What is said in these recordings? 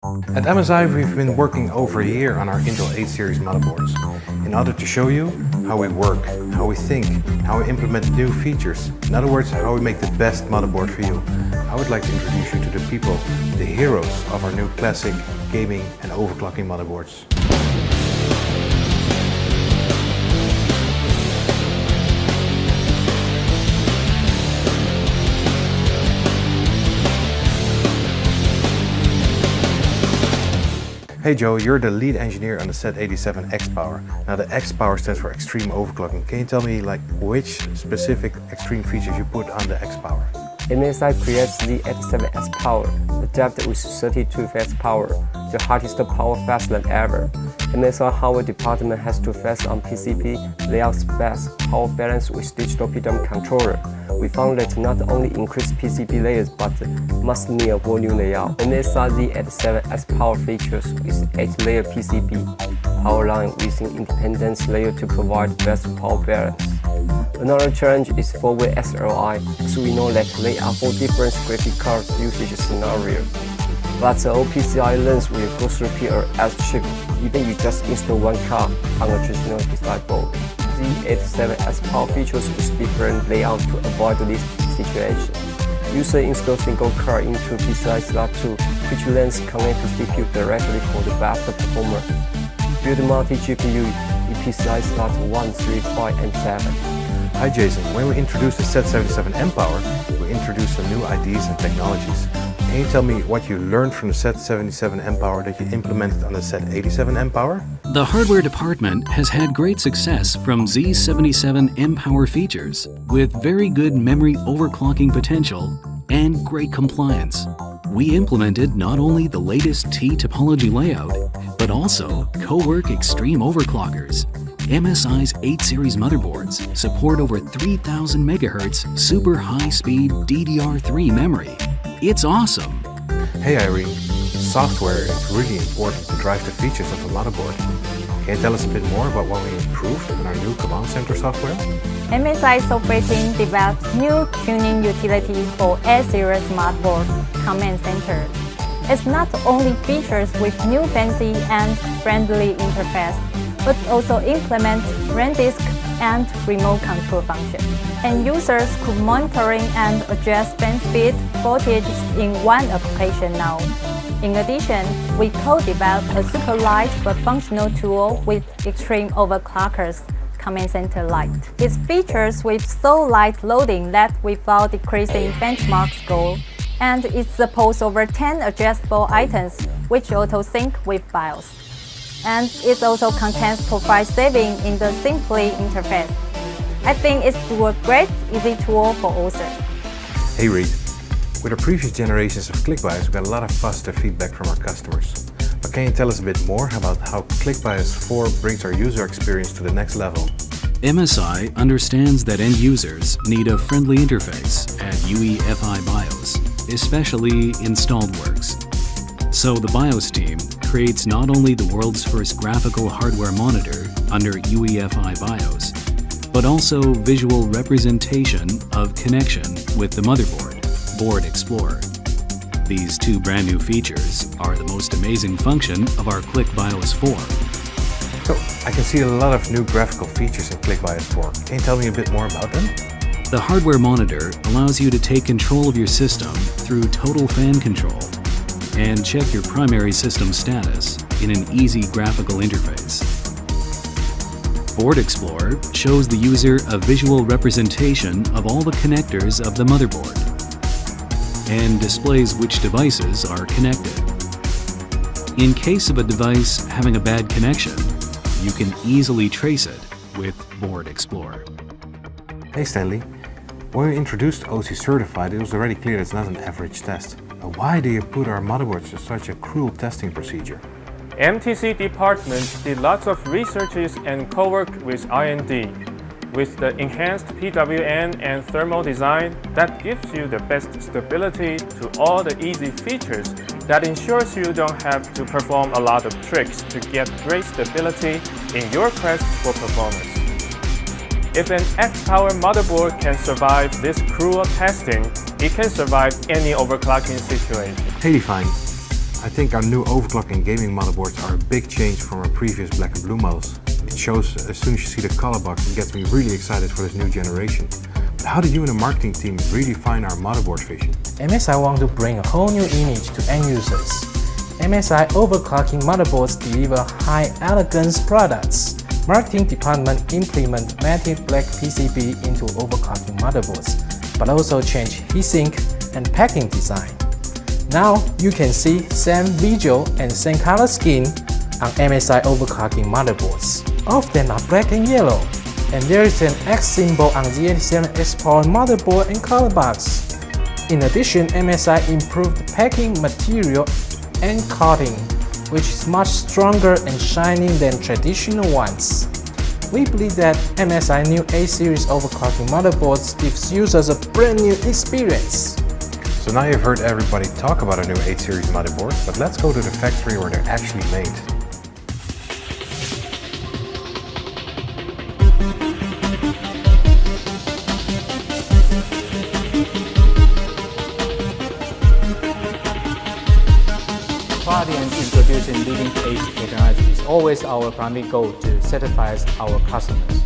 At MSI, we've been working over a year on our Intel 8 series motherboards in order to show you how we work, how we think, how we implement new features. In other words, how we make the best motherboard for you. I would like to introduce you to the people, the heroes of our new classic gaming and overclocking motherboards. Hey Joe, you're the lead engineer on the Z87 X-Power. Now the X-Power stands for extreme overclocking. Can you tell me which specific extreme features you put on the X-Power? MSI creates the Z87 X-Power, adapted with 32 fast power, the hottest power faster than ever. MSI hardware department has to focus on PCB, layout specs, power balance with digital PWM controller. We found that not only increase PCB layers but must need a volume layout. MSI Z87 X-Power features with 8-layer PCB power line within independent layer to provide best power balance. Another challenge is 4-way SLI, so we know that there are 4 different graphic cards usage scenarios. But the OPCI lens will go through PLS chip, even you just install one card on a traditional display board. The Z87 X-Power features with different layout to avoid this situation. User install single card into PCI slot 2, which lens connect to CPU directly for the best performance. Build multi-GPU in PCI slot 1, 3, 5, and 7. Hi Jason, when we introduced the Z77 M-Power, we introduced some new ideas and technologies. Can you tell me what you learned from the Z77 M-Power that you implemented on the Z87 M-Power? The hardware department has had great success from Z77 M-Power features with very good memory overclocking potential and great compliance. We implemented not only the latest T topology layout, but also CoWork Extreme Overclockers. MSI's 8 series motherboards support over 3000 MHz super high-speed DDR3 memory. It's awesome! Hey Irene, software is really important to drive the features of a motherboard. Can you tell us a bit more about what we improved in our new command center software? MSI software team developed new tuning utility for 8 series motherboard command center. It's not only features with new fancy and friendly interface, but also implement RAM disk and remote control function. And users could monitoring and adjust fan speed voltage in one application now. In addition, we co-developed a super light but functional tool with extreme overclockers command center light. It features with so light loading that without decreasing benchmark score, and it supports over 10 adjustable items which auto-sync with BIOS. And it also contains profile saving in the Simply interface. I think it's a great, easy tool for users. Hey Reed, with our previous generations of ClickBIOS, we got a lot of positive feedback from our customers. But can you tell us a bit more about how ClickBIOS 4 brings our user experience to the next level? MSI understands that end users need a friendly interface at UEFI BIOS, especially installed works. So the BIOS team creates not only the world's first graphical hardware monitor under UEFI BIOS, but also visual representation of connection with the motherboard, Board Explorer. These 2 brand new features are the most amazing function of our ClickBIOS 4. So, I can see a lot of new graphical features in ClickBIOS 4. Can you tell me a bit more about them? The hardware monitor allows you to take control of your system through total fan control and check your primary system status in an easy graphical interface. Board Explorer shows the user a visual representation of all the connectors of the motherboard and displays which devices are connected. In case of a device having a bad connection, you can easily trace it with Board Explorer. Hey Stanley, when we introduced OC Certified, it was already clear it's not an average test. But why do you put our motherboards through such a cruel testing procedure? MTC department did lots of researches and co-work with R&D. With the enhanced PWM and thermal design that gives you the best stability to all the easy features that ensures you don't have to perform a lot of tricks to get great stability in your quest for performance. If an X-Power motherboard can survive this cruel testing, it can survive any overclocking situation. Hey Define, I think our new overclocking gaming motherboards are a big change from our previous black and blue models. It shows as soon as you see the color box, it gets me really excited for this new generation. But how did you and the marketing team redefine our motherboard vision? MSI want to bring a whole new image to end users. MSI overclocking motherboards deliver high elegance products. Marketing department implement matte black PCB into overclocking motherboards, but also change heatsink and packing design. Now you can see same visual and same color scheme on MSI overclocking motherboards. All of them are black and yellow, and there is an X symbol on the 87S Power motherboard and color box. In addition, MSI improved packing material and coating, which is much stronger and shiny than traditional ones. We believe that MSI new A-series overclocking motherboards gives users a brand new experience. So now you've heard everybody talk about our new 8 series motherboard, but let's go to the factory where they're actually made. Quality and introducing leading-edge technology is always our primary goal to satisfy our customers.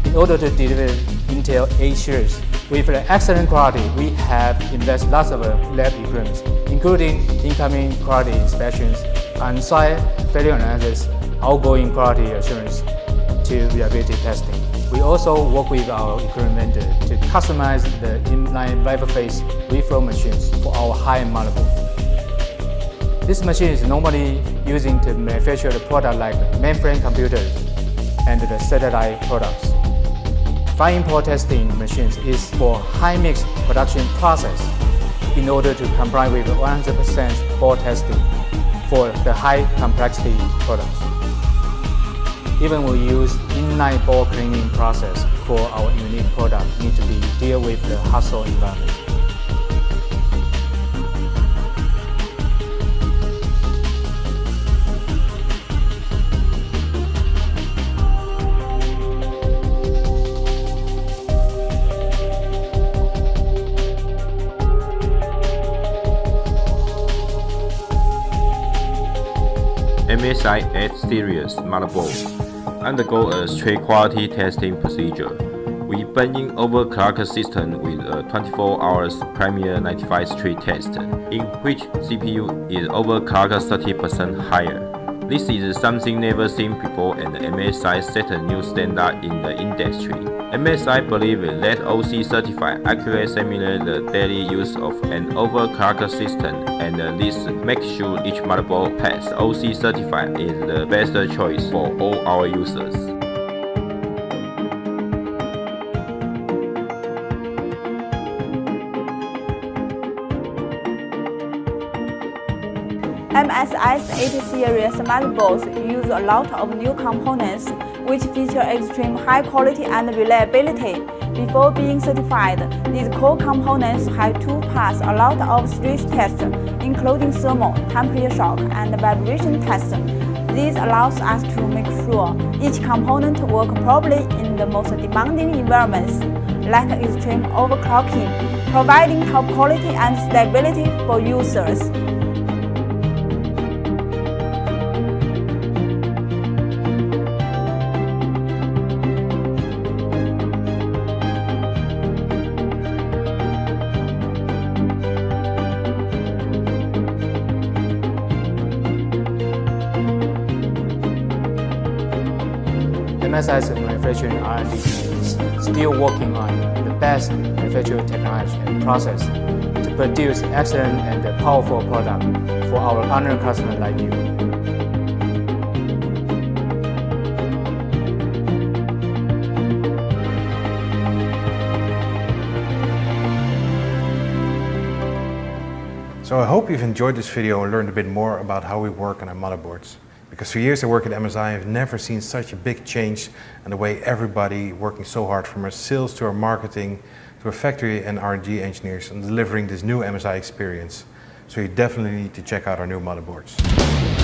In order to deliver Intel A-series with excellent quality, we have invested lots of lab equipment, including incoming quality inspections, on-site failure analysis, outgoing quality assurance to reliability testing. We also work with our equipment vendor to customize the inline vapor phase reflow machines for our high-end motherboard. This machine is normally used to manufacture the product like mainframe computers and the satellite products. Fine port testing machines is for high-mix production process in order to comply with 100% port testing for the high complexity products. Even we use inline ball cleaning process for our unique product need to be deal with the hassle environment. MSI 8 series motherboard undergo a strict quality testing procedure. We burn in overclock system with a 24 hours Premier 95 street test, in which CPU is overclocked 30% higher. This is something never seen before, and MSI set a new standard in the industry. MSI believes that OC certified accurate simulates the daily use of an overclocked system, and this makes sure each motherboard pass OC certified is the best choice for all our users. MSI's 80 series motherboards use a lot of new components which feature extreme high quality and reliability. Before being certified, these core components have to pass a lot of stress tests, including thermal, temperature shock, and vibration tests. This allows us to make sure each component works properly in the most demanding environments, like extreme overclocking, providing top quality and stability for users. MSI's manufacturing R&D team is still working on the best manufacturing technology and process to produce excellent and powerful product for our honored customers like you. So I hope you've enjoyed this video and learned a bit more about how we work on our motherboards. Because for years I work at MSI, I've never seen such a big change in the way everybody working so hard, from our sales to our marketing to our factory and R&D engineers on delivering this new MSI experience. So you definitely need to check out our new motherboards.